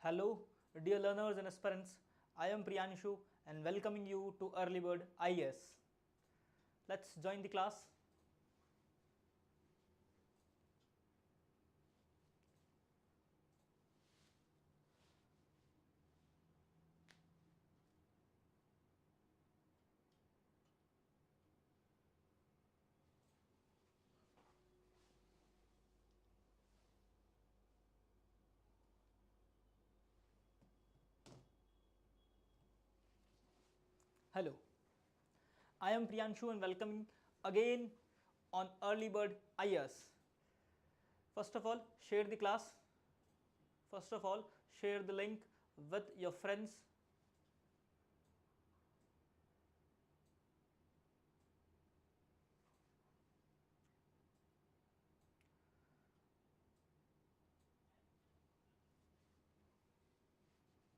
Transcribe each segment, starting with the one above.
Hello, dear learners and aspirants. I am Priyanshu and welcoming you to Early Bird IAS. Let's join the class. Hello, I am Priyanshu and welcoming again on Early Bird IAS. First of all, share the class. First of all, share the link with your friends.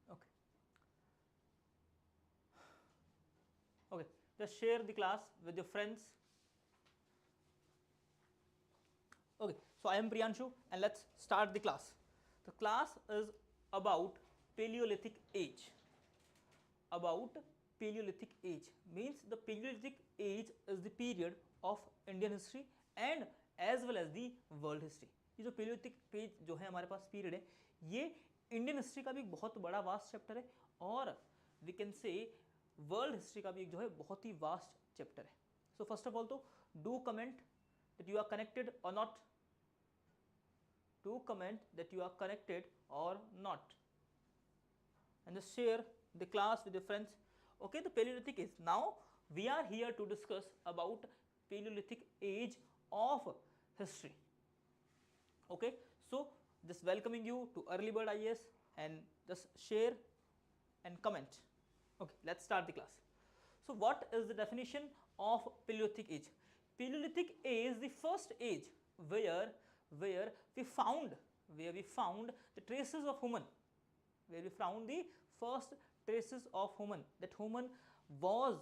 Okay. Okay, just share the class with your friends. Okay, so I am Priyanshu and let's start the class. The class is about Paleolithic age. About Paleolithic age means the Paleolithic age is the period of Indian history and as well as the world history. ये जो Paleolithic page जो है हमारे पास period है ये Indian history का भी एक बहुत बड़ा वास्ट चैप्टर है और we can say world history का भी एक जो है बहुत ही वास्ट चैप्टर है. सो फर्स्ट ऑफ ऑल तो do comment that you are connected or not. Do comment that you are connected or not and just share the class with your friends. Okay, the Paleolithic age. Now we are here to discuss about Paleolithic age of history. Okay, so just welcoming you to Early Bird IAS and just share and comment. Okay, let's start the class. So what is the definition of Paleolithic age? Paleolithic age is the first age where we found the traces of human, where we found the first traces of human, that human was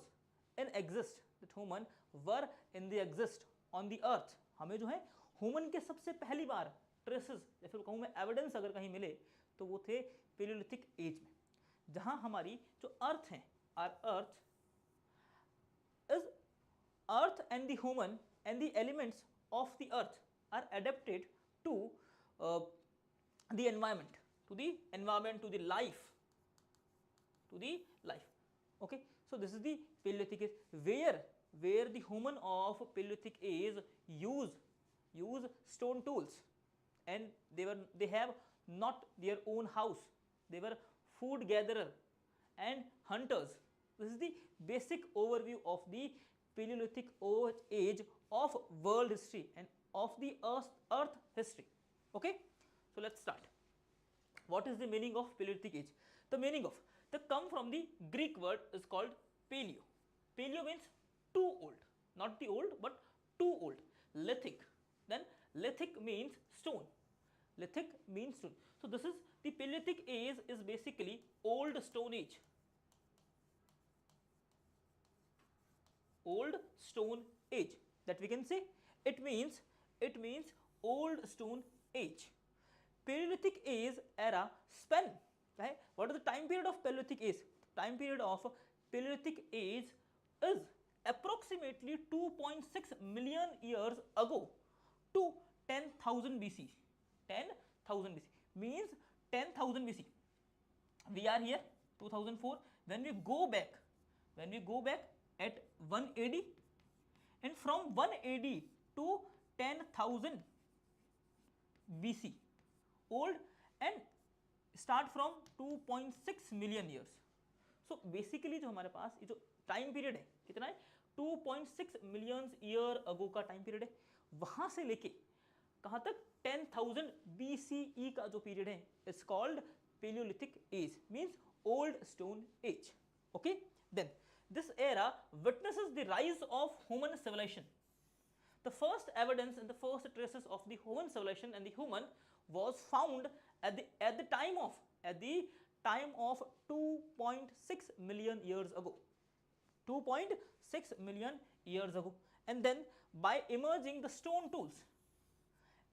in exist, that human were in the exist on the earth. हमें जो है human के सबसे पहली बार traces या फिर कहूँ मैं evidence अगर कहीं मिले तो वो थे Paleolithic age में, जहाँ हमारी जो अर्थ हैं, our earth is earth and the human and the elements of the earth are adapted to the environment, to the life, okay. So this is the Paleolithic age where the human of Paleolithic age use stone tools and they have not their own house, they were food gatherer and hunters. This is the basic overview of the Paleolithic age of world history and of the earth history. Okay, so let's start. What is the meaning of Paleolithic age? The meaning of come from the Greek word is called paleo. Paleo means too old, not the old but too old. Lithic, then lithic means stone. Lithic means stone. So this is the Paleolithic age is basically old stone age. Old stone age, that we can say it means old stone age. Paleolithic age era span, right? What is the time period of Paleolithic age? Time period of Paleolithic age is approximately 2.6 million years ago to 10,000 BC. 10,000 BC means 10,000 BC. We are here 2004. When we go back at 1 AD and from 1 AD to 10,000 BC old and start from 2.6 million years. So basically जो हमारे पास ये जो time period है कितना है 2.6 million year ago का time period है, वहां से लेके कहां तक 10,000 BCE का जो पीरियड है is called Paleolithic age, means old stone age. Okay, then this era witnesses the rise of human civilization. The first evidence and the first traces of the human civilization and the human was found at the time of 2.6 million years ago. 2.6 million years ago, and then by emerging the stone tools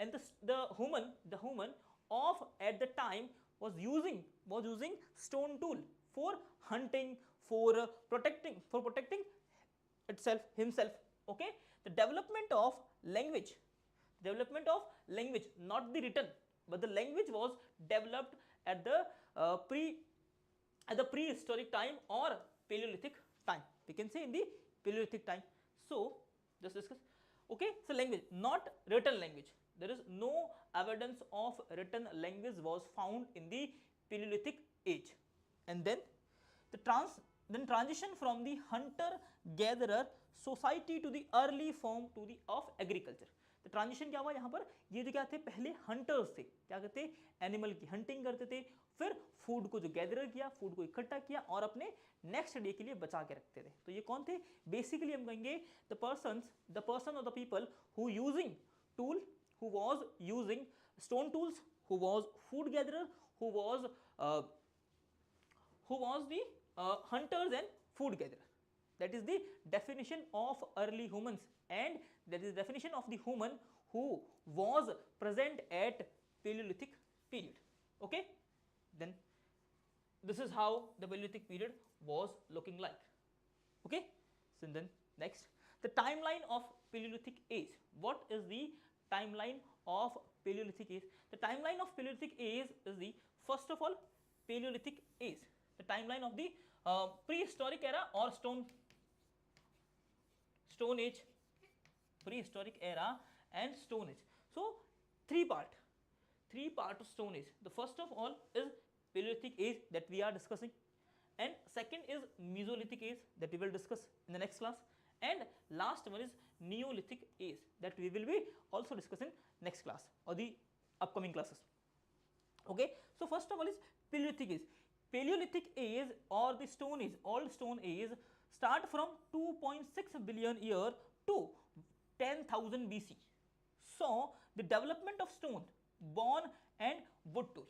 and the human of at the time was using stone tool for hunting, for protecting itself himself. Okay, the development of language, not the written, but the language was developed at the prehistoric time or Paleolithic time. We can say in the Paleolithic time. So just discuss. Okay, so language, not written language. There is no evidence of written language was found in the Paleolithic age. And then the transition from the hunter gatherer society to the early form to the of agriculture. तो transition क्या हुआ यहाँ पर, ये जो क्या थे पहले हंटर्स थे, क्या करते एनिमल की हंटिंग करते थे, फिर फूड को जो गैदर किया, फूड को इकट्ठा किया और अपने नेक्स्ट डे के लिए बचा के रखते थे. तो ये कौन थे, बेसिकली हम कहेंगे द पर्सन और the people who using tool, who was using stone tools, who was food gatherer, who was the hunters and food gatherer. That is the definition of early humans, and that is the definition of the human who was present at Paleolithic period. Okay, then this is how the Paleolithic period was looking like. Okay, so then next, the timeline of Paleolithic age. What is the timeline of Paleolithic age? The timeline of Paleolithic age is the, first of all, Paleolithic age, the timeline of the prehistoric era or stone age, prehistoric era and stone age. So three part of stone age. The first of all is Paleolithic age that we are discussing, and second is Mesolithic age that we will discuss in the next class, and last one is Neolithic age that we will be also discussing next class or the upcoming classes. Okay, so first of all is Paleolithic age. Paleolithic age or the stone age, old stone age, start from 2.6 billion year to 10,000 BC. So the development of stone, bone and wood tool.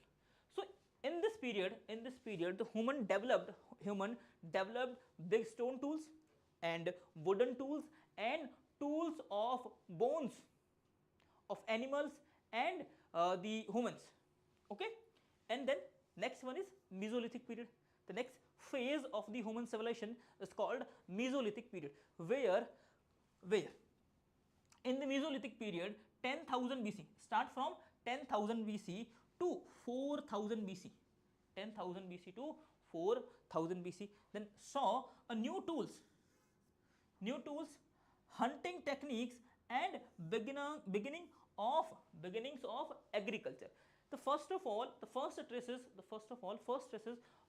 So in this period the human developed big stone tools and wooden tools and tools of bones of animals and the humans. Okay, and then next one is Mesolithic period. The next phase of the human civilization is called Mesolithic period, where in the Mesolithic period 10,000 BC, start from 10,000 BC to 4,000 BC, 10,000 BC to 4,000 BC, then saw a new tools, hunting techniques and beginnings of agriculture. The first traces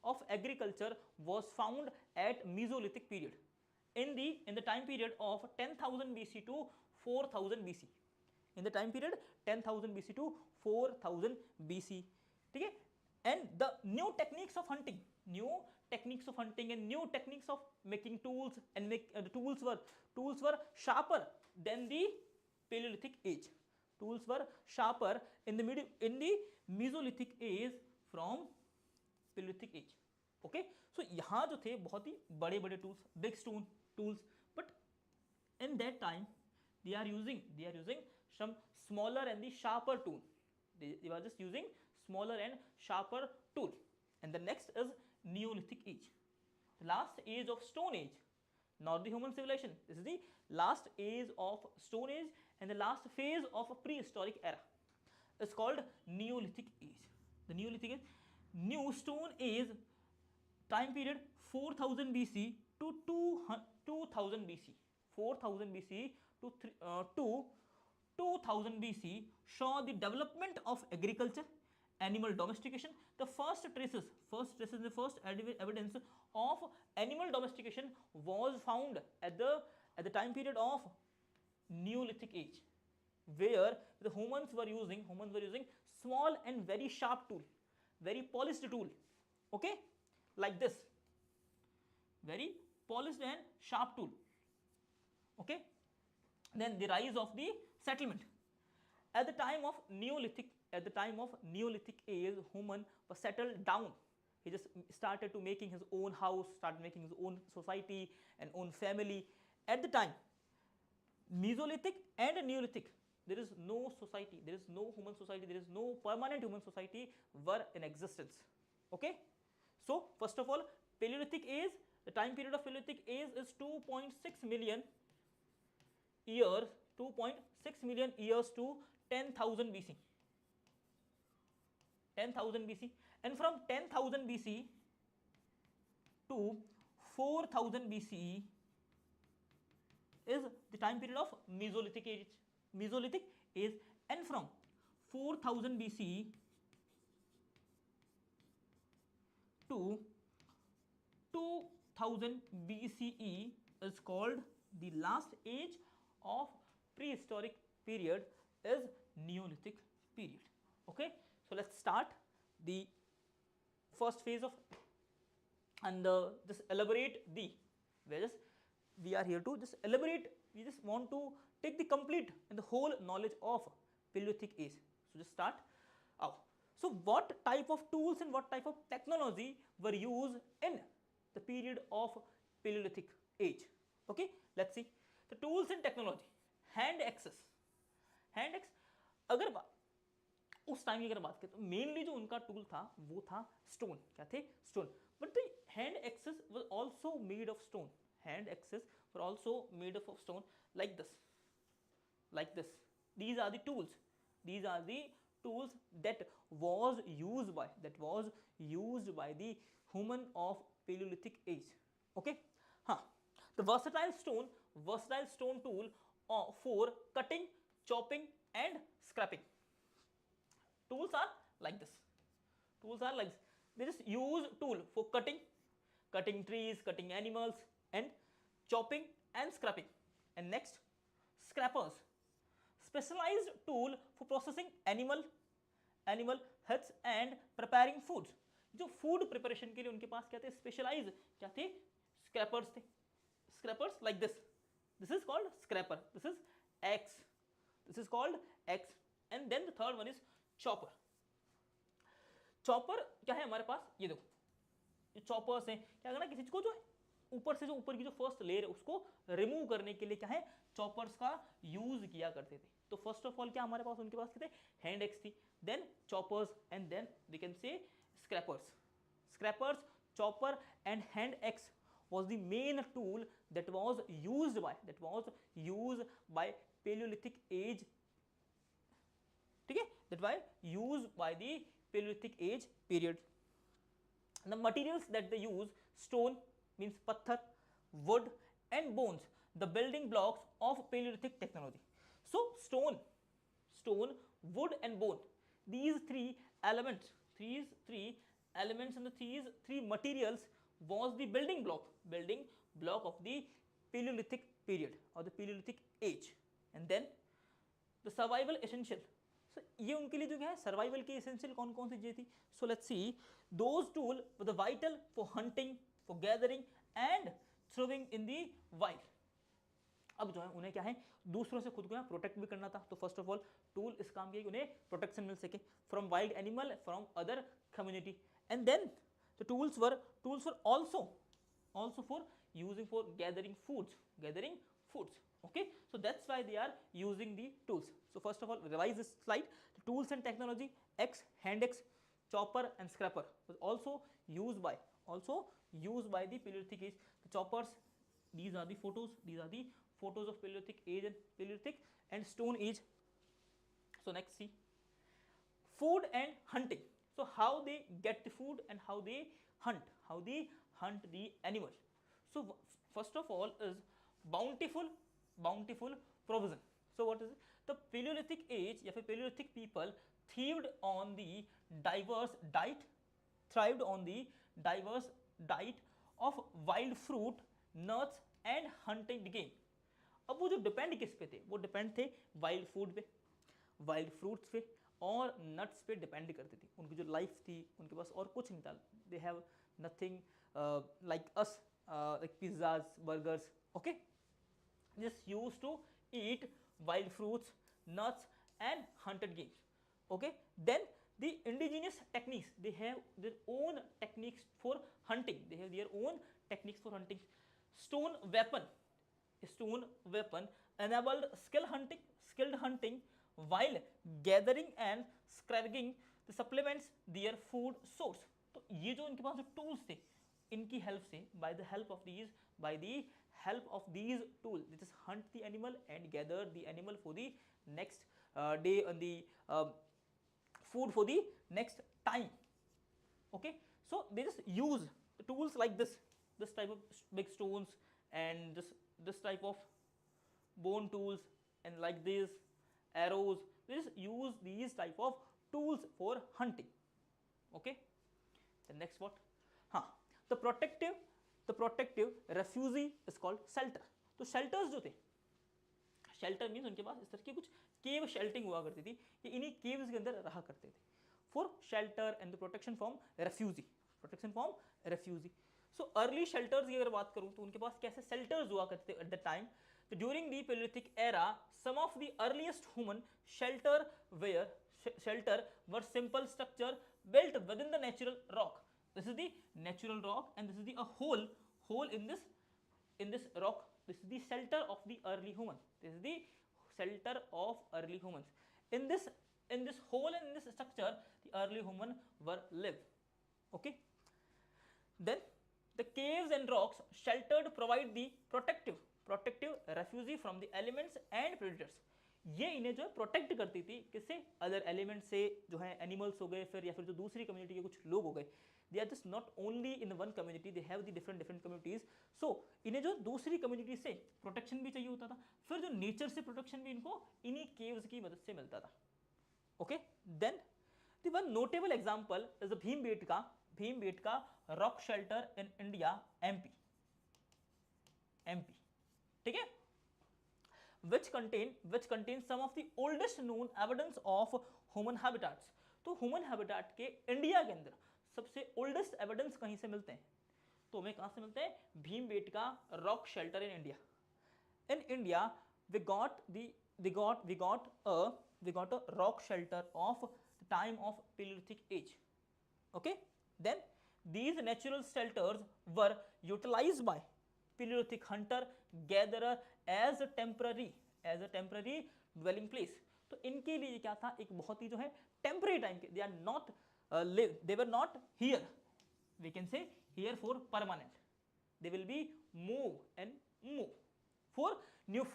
of agriculture was found at Mesolithic period in the time period of 10,000 BC to 4,000 BC. In the time period 10,000 BC to 4,000 BC. Okay? And the new techniques of hunting and new techniques of making tools, and the tools were sharper than the Paleolithic age. Tools were sharper in the Mesolithic age from Paleolithic age. Okay, so यहाँ जो थे बहुत ही बड़े tools, big stone tools, but in that time they are using some smaller and the sharper tool. They were just using smaller and sharper tool. And the next is Neolithic age, the last age of stone age, not the human civilization. This is the last age of stone age and the last phase of a prehistoric era. It's called Neolithic age. The Neolithic age, new stone age time period 4,000 BC to 2,000 BC. 4,000 BC to 2,000 BC saw the development of agriculture, animal domestication. The first traces, the first evidence of animal domestication was found at the time period of Neolithic age, where the humans were using small and very sharp tool, very polished tool. Okay, like this, very polished and sharp tool. Okay, then the rise of the settlement. At the time of Neolithic age, human was settled down. He just started to making his own house, started making his own society and own family. At the time, Mesolithic and Neolithic, there is no society, there is no human society, there is no permanent human society were in existence. Okay, so first of all, Paleolithic age, the time period of Paleolithic age is 2.6 million years, 2.6 million years to 10,000 BC, 10,000 BC, and from 10,000 BC to 4,000 BCE is the time period of Mesolithic age, Mesolithic age, and from 4,000 BCE to 2,000 BCE is called the last age of prehistoric period, is Neolithic period. Okay, so let's start the first phase of, and just elaborate the, we are here to just elaborate, we just want to take the complete and the whole knowledge of Paleolithic age. So just start out. So what type of tools and what type of technology were used in the period of Paleolithic age? Okay, let's see the tools and technology. Hand axes, hand axe, अगर उस time की अगर बात करें तो mainly जो उनका tool था वो था स्टोन. क्या थे? Stone. But the hand axes was also made of stone. Hand axes were also made of stone, like this, like this. These are the tools, these are the tools that was used by the human of Paleolithic age. Okay, the versatile stone tool for cutting, chopping and scraping. Tools are like this, they just use tool for cutting trees, cutting animals, and chopping and scraping. And next, scrapers, specialized tool for processing animal heads and preparing foods. जो food preparation के लिए उनके पास क्या थे? Specialise क्या थे? Scrapers थे. Scrapers like this is called scraper, this is X, this is called X. And then the third one is chopper. Chopper क्या है हमारे पास? ये देखो, ये चॉपर्स हैं. क्या करना, किसी को जो ऊपर से, जो ऊपर की जो फर्स्ट लेयर है उसको रिमूव करने के लिए क्या है, चॉपर्स का यूज किया करते थे. तो फर्स्ट ऑफ ऑल क्या हमारे पास उनके पास क्या थे? हैंड एक्स थी, then choppers, and then we can say scrapers. Scrapers, chopper and hand axe was the main tool that was used by Paleolithic age. ठीक है, that was used by the Paleolithic age period. The materials that they use: stone means patthar, wood and bones, the building blocks of Paleolithic technology. So stone, wood and bone, these three elements and these three materials was the building block of the Paleolithic period or the Paleolithic age. And then the survival essential. So ये उनके लिए जो क्या है, survival की essential कौन कौन सी चीजें थी? So let's see, those tool were the vital for hunting, for gathering and throwing in the wild. अब जो है उन्हें क्या है, दूसरों से खुद को प्रोटेक्ट भी करना था. तो फर्स्ट ऑफ ऑल टूल इस काम किया कि उन्हें प्रोटेक्शन मिल सके from wild animal, from other community. And then the tools were also for using for gathering foods. Okay, so that's why they are using the tools. So first of all, revise this slide. The tools and technology: X, hand X, chopper and scraper was also used by the Paleolithic age. The choppers, these are the photos of Paleolithic age and Paleolithic and Stone Age. So next, see, food and hunting. So how they get the food and how they hunt the animal. So first of all is bountiful provision. So what is it? The Paleolithic age या फिर Paleolithic people thrived on the diverse diet of wild fruit, nuts and hunting game. अब वो जो depend किस पे थे? वो depend थे वाइल्ड फूड पे, वाइल्ड फ्रूट्स पे और नट्स पे डिपेंड करती थी. उनकी जो लाइफ थी उनके पास और कुछ नहीं था. They have nothing like us, like pizzas, burgers. Okay, just use to eat wild fruits, nuts and hunted games. Okay, then the indigenous techniques, they have their own techniques for hunting. Stone weapon enabled skilled hunting while gathering and scavenging the supplements their food source. तो ये जो इनके पास जो tools थे, इनकी help से, by the help of these tools, they just hunt the animal and gather the animal for the next day on the food for the next time. Okay, so they just use the tools like this type of big stones and this type of bone tools and like these arrows. They just use these type of tools for hunting. Okay, the next what? The protective refugee is called shelter. तो shelters जो थे, shelter means उनके पास इस तरह की कुछ cave sheltering हुआ करती थी, ये इन्हीं caves के अंदर रहा करते थे for shelter and the protection from refugee. So early shelters की अगर बात करूँ तो उनके पास कैसे shelters हुआ करते थे at the time. So during the Paleolithic era, some of the earliest human shelter were simple structure built within the natural rock. This is the natural rock and this is the hole in this rock. This is the shelter of the early human. This is the shelter of early humans. In this hole and in this structure, the early human were live. Okay. Then the caves and rocks sheltered provide the protective refugee from the elements and predators. ये इन्हें जो है protect करती थी किससे? Other element से, जो है एनिमल्स हो गए फिर, या फिर जो दूसरी कम्युनिटी के कुछ लोग हो गए. They are just not only in one community, they have the different communities. So इन्हें जो दूसरी कम्युनिटी से प्रोटेक्शन भी चाहिए होता था, फिर जो नेचर से प्रोटेक्शन भी इनको इन्हीं केव्स की मदद से मिलता था. Okay, then the one notable example is Bhimbetka rock shelter in India, MP. ठीक है, which contain some of the oldest known evidence of human habitats. तो ह्यूमन हैबिटेट के इंडिया के अंदर सबसे ओल्डेस्ट एविडेंस कहीं से मिलते हैं? तो हमें कहां से मिलते हैं? Bhimbetka rock shelter in India. In India, we got a rock shelter of the time of Paleolithic age. Okay, then these natural shelters were utilized by Paleolithic hunter gatherer as a temporary dwelling place. तो इनके लिए क्या था? एक बहुत ही जो है temporary time के, they were not here, we can say here for permanent. They will be move for new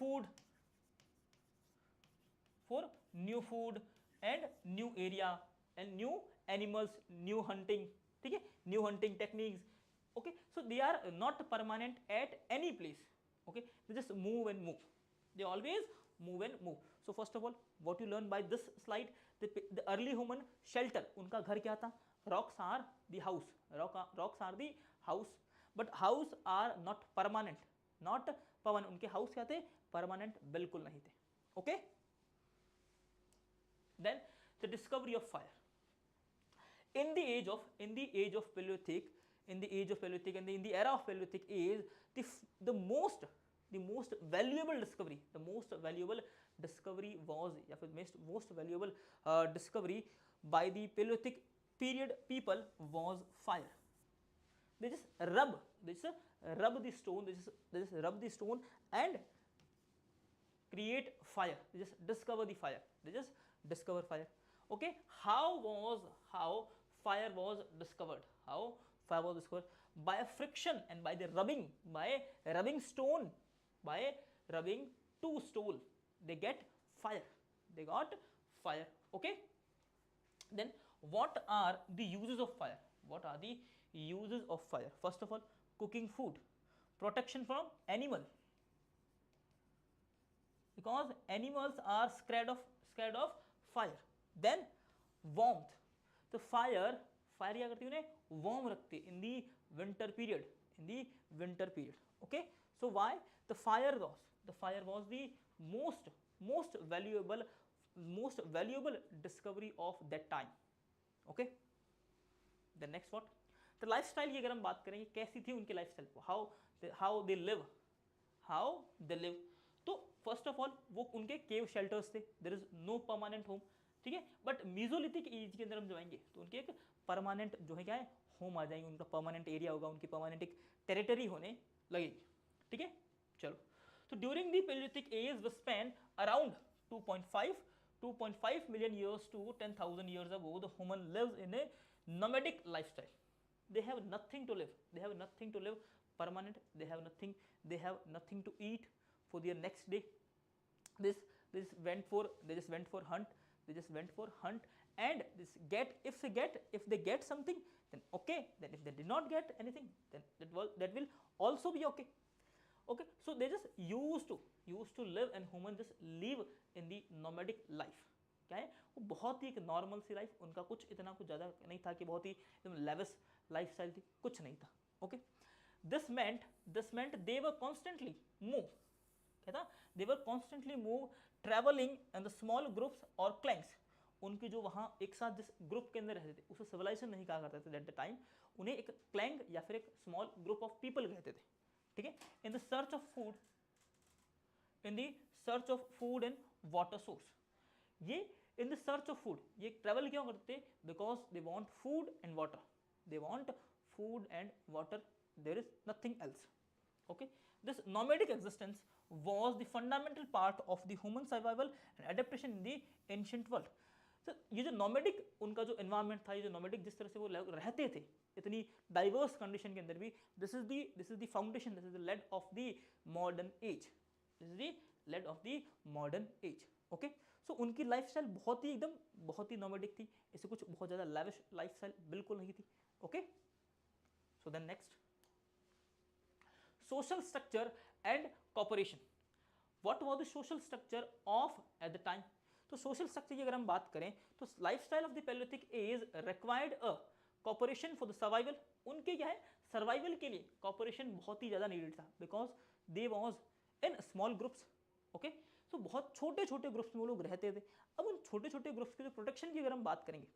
food and new area and new animals, new hunting. ठीक है, new hunting techniques. Okay, so they are not permanent at any place. Okay, they just move and move. They always move and move. So first of all, what you learn by this slide, the early human shelter, उनका घर क्या था? Rocks are the house. Rocks are the house. But house are not permanent. उनके house क्या थे? Permanent बिल्कुल नहीं थे. Okay. Then the discovery of fire. In the age of Paleolithic, and in the era of Paleolithic age, the most valuable discovery was, या फिर most valuable discovery by the Paleolithic period people was fire. They just rub the stone and create fire. They just discover the fire. Okay, how fire was discovered? By a friction and by rubbing two stones, they got fire. Okay, then what are the uses of fire? First of all, cooking food, protection from animal, because animals are scared of fire. Then warmth. तो fire क्या करती है? उन्हें warm रखती है in the winter period. Okay, so why? The fire was the most valuable discovery of that time. Okay, the next what? The lifestyle की अगर हम बात करेंगे, कैसी थी उनकी lifestyle, how they live. तो first of all, वो उनके cave shelters थे. There is no permanent home. ठीक है, बट मीजोलिथिक एज के अंदर हम जाएंगे तो उनके एक परमानेंट जो है क्या है, होम आ जाएंगे, उनका परमानेंट एरिया होगा, उनकी परमानेंट एक टेरिटरी होने लगेगी. ठीक है, चलो. So during the Paleolithic age was span around 2.5 million years to 10,000 years ago, the human lives in a nomadic lifestyle. They have nothing to live. They have nothing to live permanent. They have nothing. They have nothing to eat for their next day. This they just went for hunt. They just went for hunt, and this if they get something, then okay. Then if they did not get anything, then that will also be okay. Okay, so they just used to live, and humans just live in the nomadic life. क्या है वो बहुत ही एक normal सी life, उनका कुछ इतना कुछ ज़्यादा नहीं था कि बहुत ही एकदम लेविश लाइफ स्टाइल थी, कुछ नहीं था. Okay, this meant they were constantly move, क्या था, they were constantly move travelling in the small groups और क्लैंक्स. उनकी जो वहाँ एक साथ जिस ग्रुप के अंदर रहते थे उसे सिविलाइजेशन नहीं कहा करते थे एट द टाइम, उन्हें एक क्लैंक या फिर एक स्मॉल ग्रुप ऑफ पीपल कहते थे. ठीक है, in the search of food and water source. ये in the search of food, ये ट्रेवल क्यों करते थे? Because they want food and water. They want food and water, there is nothing else. Okay, this nomadic existence was the fundamental part of the human survival and adaptation in the ancient world. तो ये जो nomadic उनका जो environment था, ये जो nomadic जिस तरह से वो रहते थे इतनी diverse condition के अंदर भी, this is the foundation, this is the lead of the modern age. This is the lead of the modern age. Okay, so उनकी लाइफस्टाइल बहुत ही nomadic थी, ऐसे कुछ बहुत ज़्यादा lavish लाइफस्टाइल बिल्कुल नहीं थी. Okay, so then next, social structure and cooperation. What was the social structure of at the time? तो social structure की अगर हम बात करें तो lifestyle of the Paleolithic age required a cooperation for the survival. उनके क्या है, survival के लिए cooperation बहुत ही ज़्यादा needed था, because they was in small groups. Okay, so बहुत छोटे छोटे ग्रुप्स में वो लोग रहते थे. अब उन छोटे छोटे ग्रुप्स के जो प्रोटेक्शन की अगर हम बात करेंगे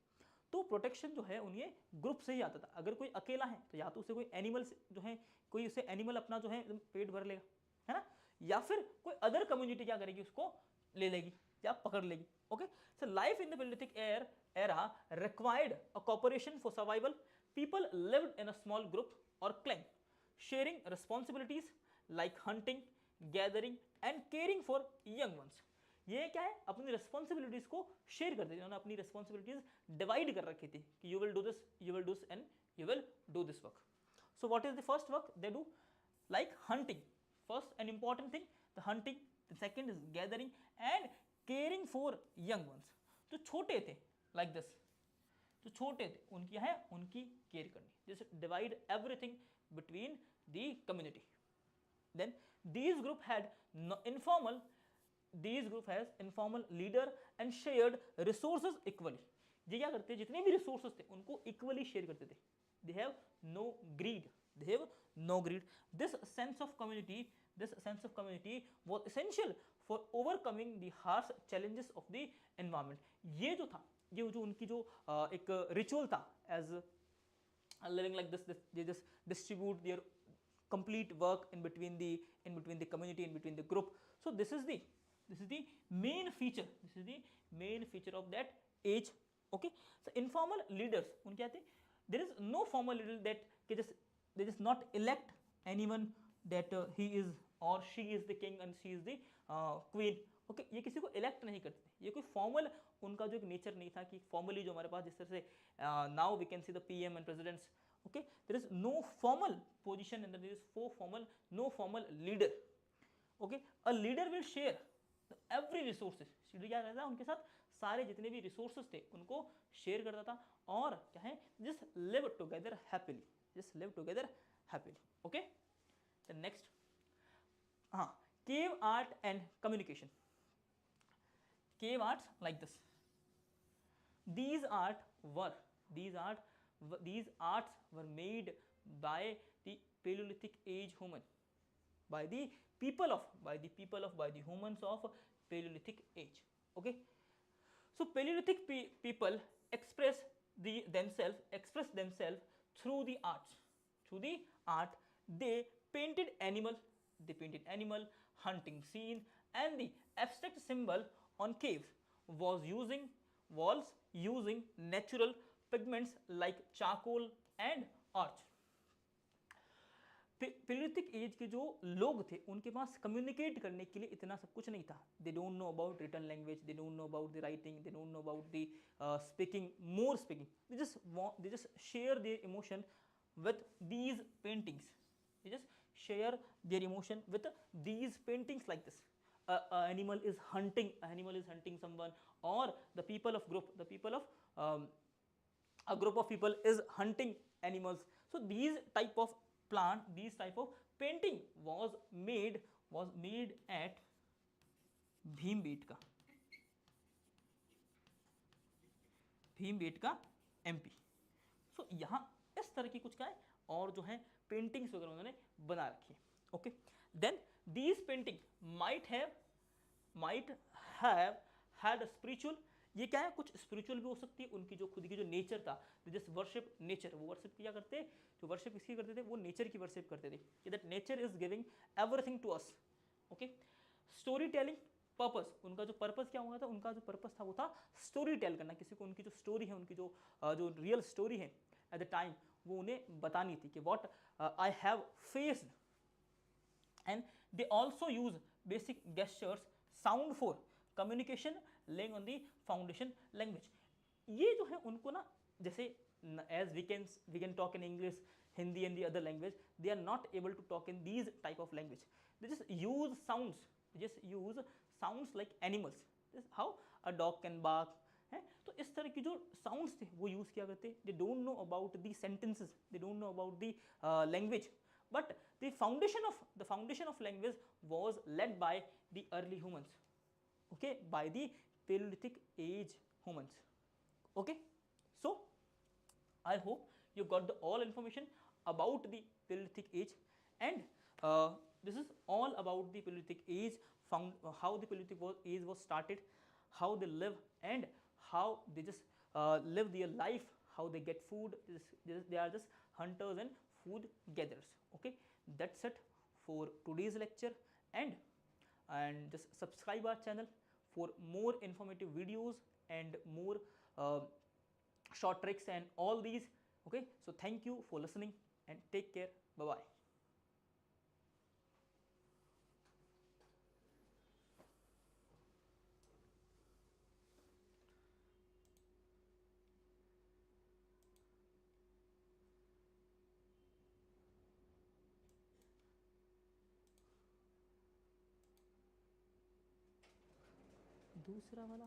तो प्रोटेक्शन जो है उन्हें ग्रुप से ही आता था. अगर कोई अकेला है तो या तो उसे कोई एनिमल जो है, कोई उसे एनिमल अपना जो है पेट भर लेगा, है ना, या फिर कोई अदर कम्युनिटी क्या करेगी, उसको ले लेगी या पकड़ लेगी. Okay, so life in the Paleolithic era required a cooperation for survival. People lived in a small group or clan, sharing responsibilities like hunting, gathering and caring for young ones. ये क्या है, अपनी रिस्पॉन्सिबिलिटीज को share करते थे. उन्होंने अपनी responsibilities divide कर रखी थी कि you will do this and you will do this work. So what is the first work they do? Like hunting, first and important thing the hunting, the second is gathering and caring for young ones. जो छोटे थे like this, जो छोटे थे उनकी है उनकी care करनी, जैसे divide everything between the community. Then these group has informal leader and shared resources equally. ये क्या करते हैं, जितने भी resources थे उनको equally share करते थे. They have no greed. This sense of community was essential for overcoming the harsh challenges of the environment. ये जो था, ये जो उनकी जो एक ritual था, as living like this, they just distribute their complete work in between the community, in between the group. So this is the main feature. This is the main feature of that age. Okay, so informal leaders उन क्या थे, there is no formal leader that they just not elect anyone that he is or she is the king and she is the queen. Okay, ये किसी को elect नहीं करते थे. ये कोई formal उनका जो एक nature नहीं था कि formally जो हमारे पास जिस तरह से now we can see the PM and presidents. Okay, there is no formal position and there is no formal leader. Okay, a leader will share every resources. Leader क्या करता था, उनके साथ सारे जितने भी resources थे उनको share करता था, और क्या है, just live together happily. Okay, then next, cave art and communication. Cave arts like this. These arts were made by the Paleolithic age human, by the humans of Paleolithic age. Okay, so Paleolithic people express themselves through the arts. They painted animal, hunting scene, and the abstract symbol on caves was using natural pigments like charcoal and arch. Palaeolithic age के जो लोग थे उनके पास communicate करने के लिए इतना सब कुछ नहीं था. They don't know about written language, they don't know about the writing, they don't know about the speaking, more speaking. They just share their emotion with these paintings. They just share their emotion with these paintings like this. Animal is hunting someone, or the people of group, the people of a group of people is hunting animals. So these type of plant, these type of painting was made at Bhimbetka MP. सो यहाँ इस तरह की कुछ क्या है और जो है पेंटिंग्स वगैरह उन्होंने बना रखी है. Okay, then these painting might have had spiritual, ये क्या है, कुछ स्पिरिचुअल भी हो सकती है. उनकी जो खुद की जो नेचर था, जस्ट वर्शिप नेचर, वो वर्शिप किया करते, जो वर्शिप किसकी करते थे, वो नेचर की वर्शिप करते थे, कि that nature is giving everything to us. Okay, story telling purpose, उनका जो पर्पस क्या हुआ था, उनका जो पर्पस था वो था स्टोरी टेल करना. किसी को उनकी जो स्टोरी है, उनकी जो रियल स्टोरी है एट द टाइम, वो उन्हें बतानी थी कि what I have faced. And they also use basic gestures, sound for communication, laying on the foundation language. ये जो है उनको ना, जैसे as we can talk in English, Hindi and the other language, they are not able to talk in these type of language. They just use sounds like animals, how a dog can bark है. तो इस तरह की जो sounds थे वो use किया करते. दे don't know about the sentences, they don't know about the language, but the foundation of language was led by the early humans. Okay, by the Paleolithic age humans. Okay, so I hope you got the all information about the Paleolithic age, and this is all about the Paleolithic age, how the Paleolithic age was started, how they live, and how they just live their life, how they get food. They are just hunters and food gatherers. Okay, that's it for today's lecture, and just subscribe our channel for more informative videos and more short tricks and all these. Okay, so thank you for listening and take care. Bye bye. दूसरा वाला